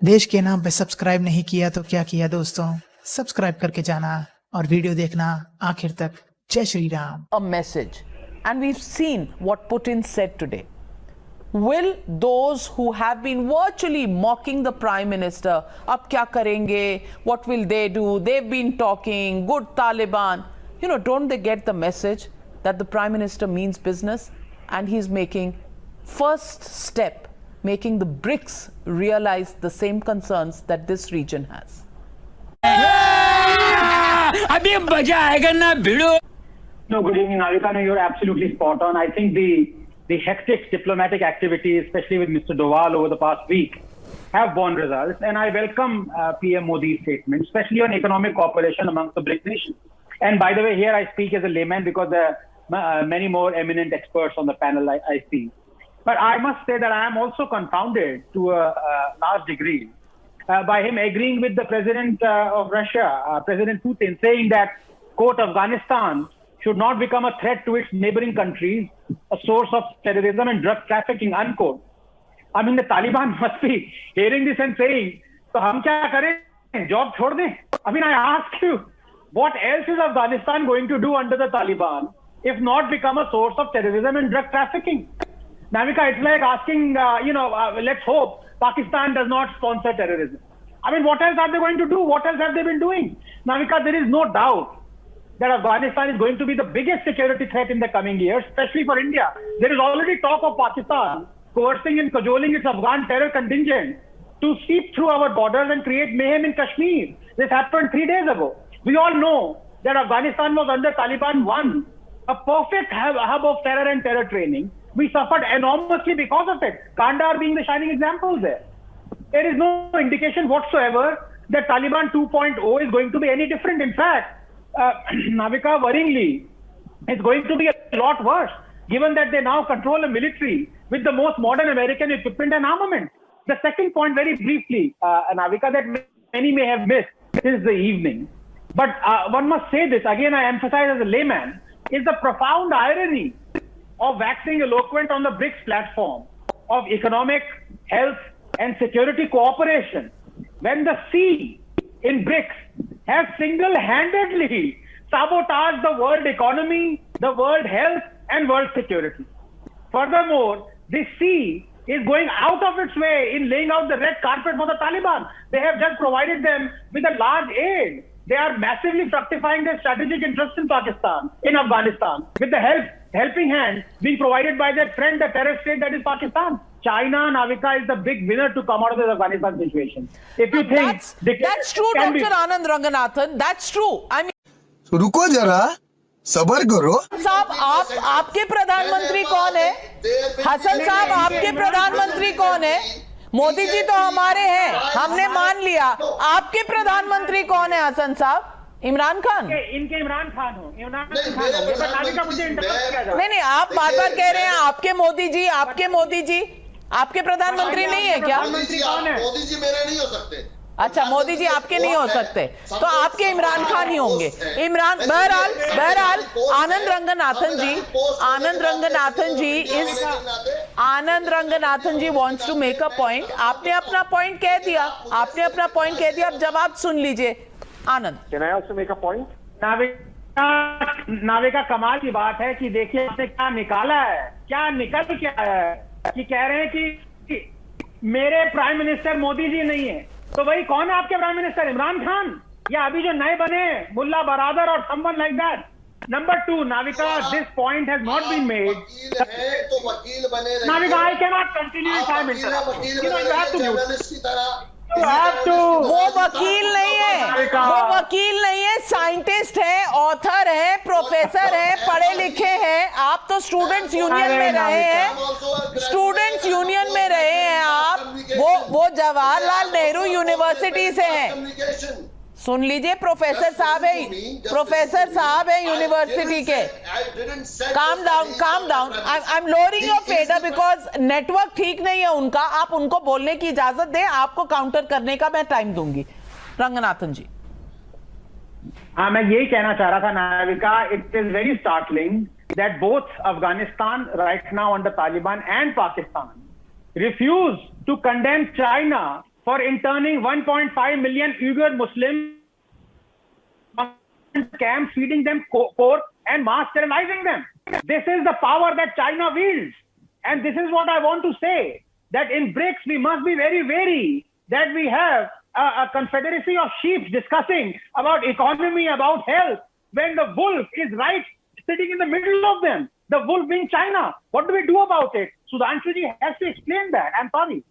देश के नाम पे सब्सक्राइब नहीं किया तो क्या किया दोस्तों, सब्सक्राइब करके जाना और वीडियो देखना आखिर तक। जय Shri Ram. A message, and we've seen what Putin said today. Will those who have been virtually mocking the Prime Minister, ab kya karenge, what will they do, they've been talking, good Taliban, don't they get the message that the Prime Minister means business and he's making first step, making the BRICS realize the same concerns that this region has. अभी मजा आएगा ना भिड़ो. No, good evening, Navika. No, you're absolutely spot on. I think the hectic diplomatic activities, especially with Mr. Doval over the past week, have borne results. And I welcome PM Modi's statement, especially on economic cooperation amongst the BRICS nations. And by the way, here I speak as a layman because there are many more eminent experts on the panel I see. But I must say that I am also confounded to a large degree by him agreeing with the president of Russia, President Putin, saying that, quote, Afghanistan should not become a threat to its neighboring countries, a source of terrorism and drug trafficking, unquote. I mean, the Taliban must be hearing this and saying, so hum kya kare? Job chhod dein? I mean, I ask you, what else is Afghanistan going to do under the Taliban if not become a source of terrorism and drug trafficking? Navika, it's like asking, let's hope Pakistan does not sponsor terrorism. I mean, what else are they going to do? What else have they been doing? Navika, there is no doubt that Afghanistan is going to be the biggest security threat in the coming years, especially for India. There is already talk of Pakistan coercing and cajoling its Afghan terror contingent to seep through our borders and create mayhem in Kashmir. This happened 3 days ago. We all know that Afghanistan was under Taliban 1, a perfect hub of terror and terror training. We suffered enormously because of it. Kandahar being the shining example there. There is no indication whatsoever that Taliban 2.0 is going to be any different. In fact, Navika, worryingly, it's going to be a lot worse, given that they now control a military with the most modern American equipment and armament. The second point, very briefly, Navika, that many may have missed since the evening, but one must say this, again I emphasize as a layman, is the profound irony of waxing eloquent on the BRICS platform of economic, health, and security cooperation, when the C in BRICS has single-handedly sabotaged the world economy, the world health, and world security. Furthermore, the C is going out of its way in laying out the red carpet for the Taliban. They have just provided them with a large aid. They are massively fructifying their strategic interests in Pakistan, in Afghanistan, with the helping hand being provided by their friend, the terror state that is Pakistan. China, Navika, is the big winner to come out of this Afghanistan situation. If you think that's true, Dr. Anand Ranganathan. That's true. I mean, रुको जरा, सबर करो. साहब, आपके प्रधानमंत्री कौन है? हसन साहब, आपके प्रधानमंत्री कौन है? मोदी जी तो हमारे हैं, हमने मान लिया. आपके प्रधानमंत्री कौन है हसन साहब? इमरान खान? इनके इमरान खान हो, मुझे इंटरप्ट किया जाए. नहीं, आप बार बार कह रहे हैं आपके मोदी जी, आपके मोदी जी. आपके प्रधानमंत्री नहीं है क्या? मोदी जी मेरे नहीं हो सकते. अच्छा, मोदी जी आपके नहीं हो सकते, तो आपके इमरान खान ही होंगे. बहरहाल आनंद रंगनाथन जी wants to make a point. आपने अपना पॉइंट कह दिया. अब जवाब सुन लीजिए. आनंद, Can I also make a point? Navika, कमाल की बात है कि देखिए आपने क्या निकाला है, क्या निकल के आया है कि कह रहे हैं कि मेरे प्राइम मिनिस्टर मोदी जी नहीं है. तो वही कौन है आपके प्राइम मिनिस्टर? इमरान खान या अभी जो नए बने मुल्ला बरादर और someone like that? Number 2, Navika, this point has not been made. तो वकील बने रहे. Navika, I cannot continue if I am interrupted. You have to mute. वो वकील नहीं है, साइंटिस्ट है, ऑथर है, प्रोफेसर है, पढ़े लिखे हैं. आप तो स्टूडेंट्स यूनियन में रहे हैं आप. वो जवाहरलाल नेहरू यूनिवर्सिटी से हैं. सुन लीजिए, प्रोफेसर साहब है यूनिवर्सिटी के. Calm down. I am lowering your fader because network ठीक नहीं है उनका. आप उनको बोलने की इजाजत दें, आपको काउंटर करने का मैं टाइम दूंगी. रंगनाथन जी. हाँ, मैं यही कहना चाह रहा था Navika, it is very startling that both Afghanistan right now under Taliban and Pakistan refuse to condemn China for interning 1.5 million Uyghur Muslims camps, feeding them pork and mass sterilizing them. This is the power that China wields. And this is what I want to say, that in BRICS, we must be very wary that we have a confederacy of sheep discussing about economy, about health, when the wolf is right sitting in the middle of them, the wolf being China. What do we do about it? Sudhanshu ji has to explain that. I'm sorry.